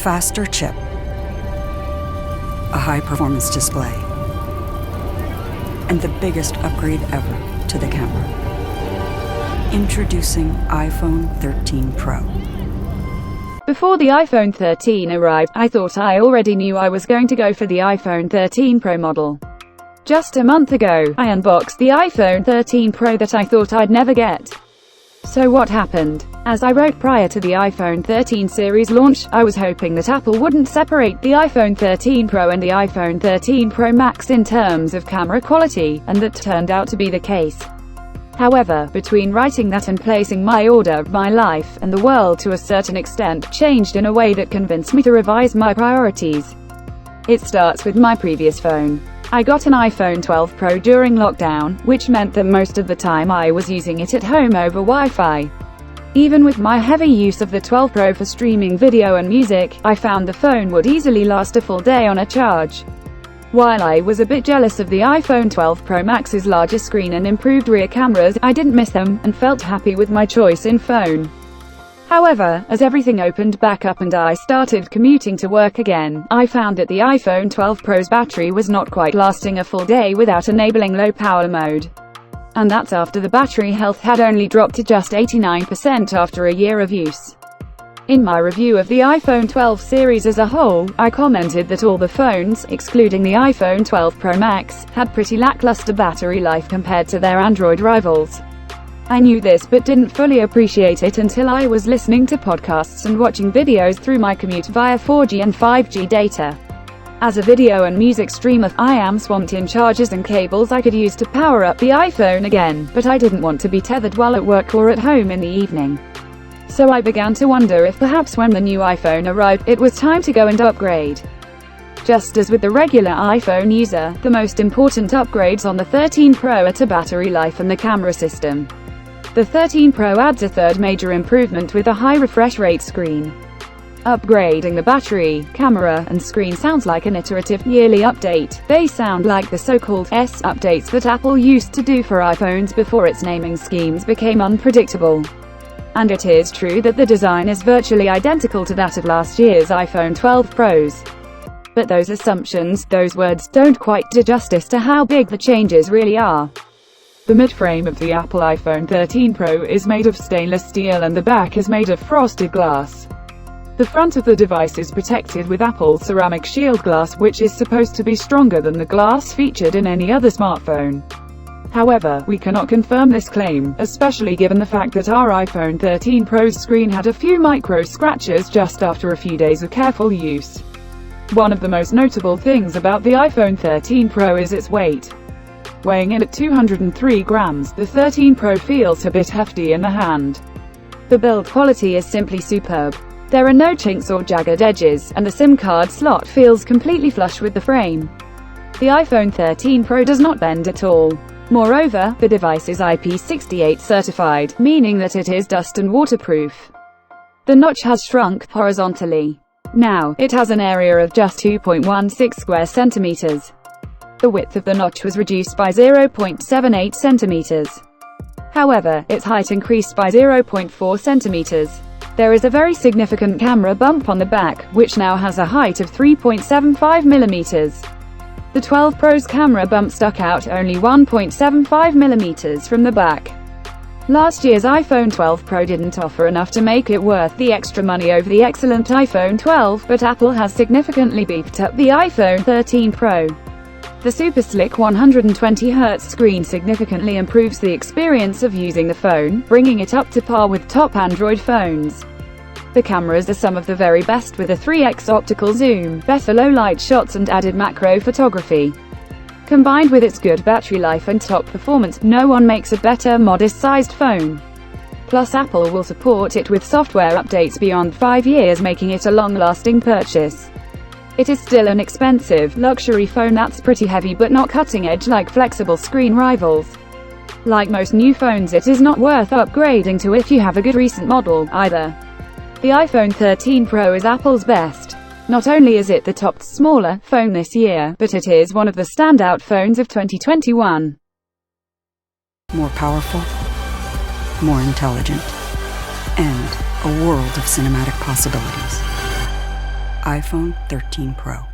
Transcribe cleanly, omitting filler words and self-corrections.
faster chip, a high-performance display, and the biggest upgrade ever to the camera. Introducing iPhone 13 Pro. Before the iPhone 13 arrived, I thought I already knew I was going to go for the iPhone 13 Pro model. Just a month ago, I unboxed the iPhone 13 Pro that I thought I'd never get. So what happened? As I wrote prior to the iPhone 13 series launch, I was hoping that Apple wouldn't separate the iPhone 13 Pro and the iPhone 13 Pro Max in terms of camera quality, and that turned out to be the case. However, between writing that and placing my order, my life, and the world to a certain extent, changed in a way that convinced me to revise my priorities. It starts with my previous phone. I got an iPhone 12 Pro during lockdown, which meant that most of the time I was using it at home over Wi-Fi. Even with my heavy use of the 12 Pro for streaming video and music, I found the phone would easily last a full day on a charge. While I was a bit jealous of the iPhone 12 Pro Max's larger screen and improved rear cameras, I didn't miss them, and felt happy with my choice in phone. However, as everything opened back up and I started commuting to work again, I found that the iPhone 12 Pro's battery was not quite lasting a full day without enabling low power mode. And that's after the battery health had only dropped to just 89% after a year of use. In my review of the iPhone 12 series as a whole, I commented that all the phones, excluding the iPhone 12 Pro Max, had pretty lackluster battery life compared to their Android rivals. I knew this but didn't fully appreciate it until I was listening to podcasts and watching videos through my commute via 4G and 5G data. As a video and music streamer, I am swamped in chargers and cables I could use to power up the iPhone again, but I didn't want to be tethered while at work or at home in the evening. So I began to wonder if perhaps when the new iPhone arrived, it was time to go and upgrade. Just as with the regular iPhone user, the most important upgrades on the 13 Pro are to battery life and the camera system. The 13 Pro adds a third major improvement with a high refresh rate screen. Upgrading the battery, camera, and screen sounds like an iterative, yearly update. They sound like the so-called S updates that Apple used to do for iPhones before its naming schemes became unpredictable. And it is true that the design is virtually identical to that of last year's iPhone 12 Pros. But those assumptions, those words, don't quite do justice to how big the changes really are. The mid-frame of the Apple iPhone 13 Pro is made of stainless steel and the back is made of frosted glass. The front of the device is protected with Apple's ceramic shield glass, which is supposed to be stronger than the glass featured in any other smartphone. However, we cannot confirm this claim, especially given the fact that our iPhone 13 Pro's screen had a few micro scratches just after a few days of careful use. One of the most notable things about the iPhone 13 Pro is its weight. Weighing in at 203 grams, the 13 Pro feels a bit hefty in the hand. The build quality is simply superb. There are no chinks or jagged edges, and the SIM card slot feels completely flush with the frame. The iPhone 13 Pro does not bend at all. Moreover, the device is IP68 certified, meaning that it is dust and waterproof. The notch has shrunk horizontally. Now, it has an area of just 2.16 square centimeters. The width of the notch was reduced by 0.78 centimeters. However, its height increased by 0.4 centimeters. There is a very significant camera bump on the back, which now has a height of 3.75 millimeters. The 12 Pro's camera bump stuck out only 1.75 millimeters from the back. Last year's iPhone 12 Pro didn't offer enough to make it worth the extra money over the excellent iPhone 12, but Apple has significantly beefed up the iPhone 13 Pro. The super slick 120Hz screen significantly improves the experience of using the phone, bringing it up to par with top Android phones. The cameras are some of the very best, with a 3x optical zoom, better low-light shots and added macro photography. Combined with its good battery life and top performance, no one makes a better modest-sized phone. Plus Apple will support it with software updates beyond 5 years, making it a long-lasting purchase. It is still an expensive, luxury phone that's pretty heavy but not cutting-edge like flexible screen rivals. Like most new phones, it is not worth upgrading to if you have a good recent model, either. The iPhone 13 Pro is Apple's best. Not only is it the top smaller phone this year, but it is one of the standout phones of 2021. More powerful, more intelligent, and a world of cinematic possibilities. iPhone 13 Pro.